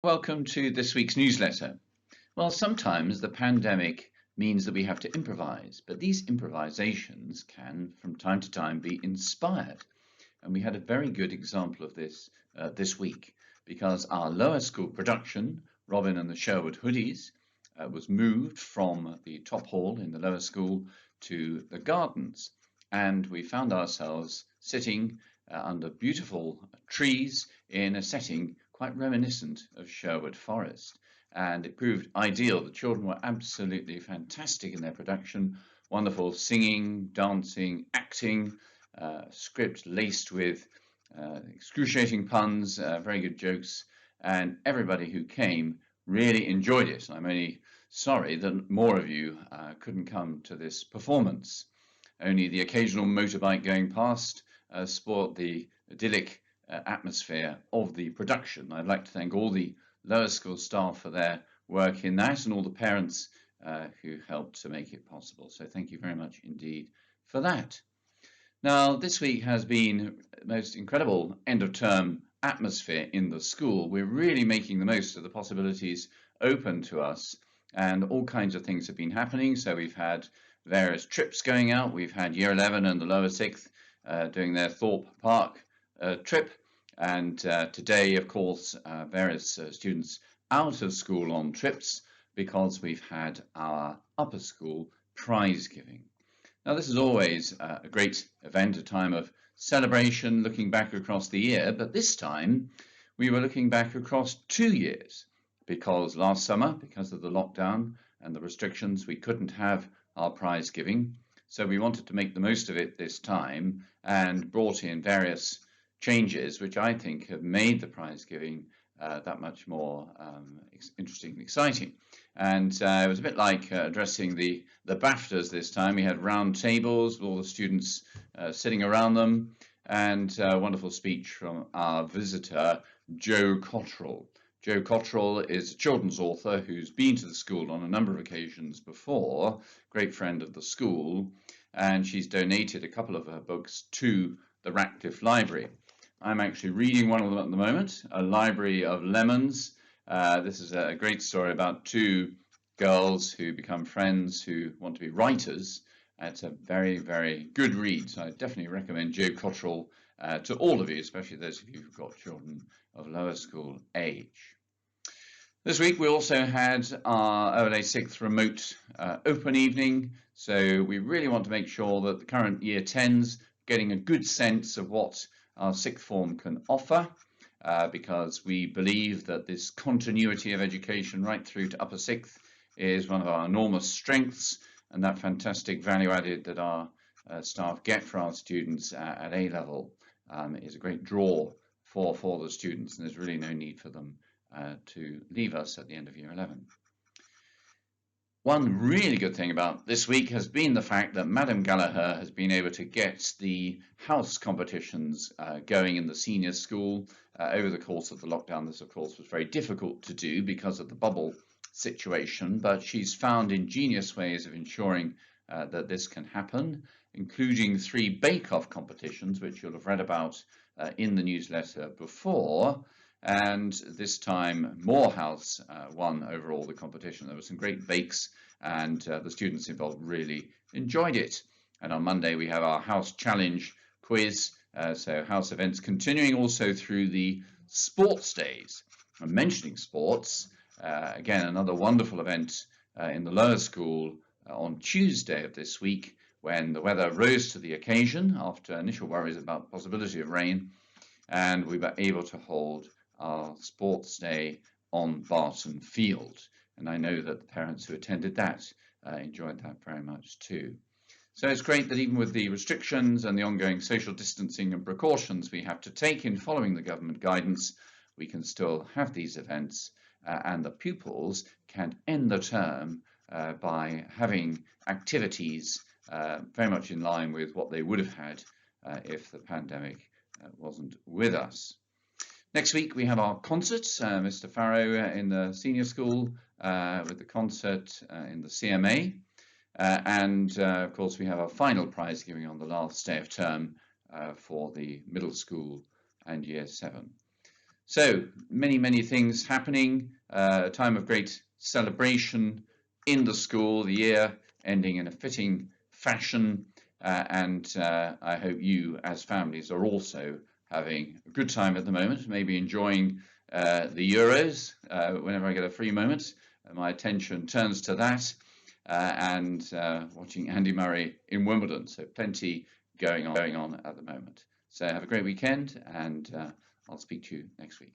Welcome to this week's newsletter. Well, sometimes the pandemic means that we have to improvise, but these improvisations can, from time to time, be inspired. And we had a very good example of this this week because our lower school production, Robin and the Sherwood Hoodies, was moved from the top hall in the lower school to the gardens. And we found ourselves sitting under beautiful trees in a setting quite reminiscent of Sherwood Forest. And it proved ideal. The children were absolutely fantastic in their production, wonderful singing, dancing, acting, script laced with excruciating puns, very good jokes, and everybody who came really enjoyed it. I'm only sorry that more of you couldn't come to this performance. Only the occasional motorbike going past spoilt the idyllic atmosphere of the production. I'd like to thank all the lower school staff for their work in that and all the parents who helped to make it possible. So thank you very much indeed for that. Now, this week has been the most incredible end of term atmosphere in the school. We're really making the most of the possibilities open to us, and all kinds of things have been happening. So we've had various trips going out. We've had Year 11 and the lower 6th doing their Thorpe Park trip, and today, of course, various students out of school on trips because we've had our upper school prize giving. Now, this is always a great event, a time of celebration, looking back across the year, but this time we were looking back across 2 years because last summer, because of the lockdown and the restrictions, we couldn't have our prize giving. So we wanted to make the most of it this time and brought in various changes, which I think have made the prize giving that much more interesting and exciting. And it was a bit like addressing the BAFTAs this time. We had round tables with all the students sitting around them, and a wonderful speech from our visitor, Jo Cottrell. Jo Cottrell is a children's author who's been to the school on a number of occasions before, great friend of the school, and she's donated a couple of her books to the Ratcliffe Library. I'm actually reading one of them at the moment, A Library of Lemons. This is a great story about two girls who become friends who want to be writers. It's a very, very good read. So I definitely recommend Jo Cottrell to all of you, especially those of you who've got children of lower school age. This week we also had our OLA 6th remote open evening. So we really want to make sure that the current Year 10s getting a good sense of what our sixth form can offer, because we believe that this continuity of education right through to upper sixth is one of our enormous strengths, and that fantastic value added that our staff get for our students at A level is a great draw for the students, and there's really no need for them to leave us at the end of Year 11. One really good thing about this week has been the fact that Madam Gallagher has been able to get the house competitions going in the senior school over the course of the lockdown. This, of course, was very difficult to do because of the bubble situation, but she's found ingenious ways of ensuring that this can happen, including 3 bake-off competitions, which you'll have read about in the newsletter before. And this time Morehouse won overall the competition. There were some great bakes, and the students involved really enjoyed it. And on Monday we have our house challenge quiz, so house events continuing also through the sports days. I'm mentioning sports, again another wonderful event in the lower school on Tuesday of this week, when the weather rose to the occasion after initial worries about the possibility of rain, and we were able to hold our sports day on Barton Field, and I know that the parents who attended that enjoyed that very much too. So it's great that even with the restrictions and the ongoing social distancing and precautions we have to take in following the government guidance, we can still have these events, and the pupils can end the term by having activities very much in line with what they would have had if the pandemic wasn't with us. Next week we have our concert, Mr. Farrow in the senior school with the concert in the CMA, and of course we have our final prize giving on the last day of term for the middle school and Year 7. So many things happening, a time of great celebration in the school, the year ending in a fitting fashion, and I hope you as families are also having a good time at the moment, maybe enjoying the Euros. Whenever I get a free moment, my attention turns to that, and watching Andy Murray in Wimbledon. So plenty going on at the moment. So have a great weekend, and I'll speak to you next week.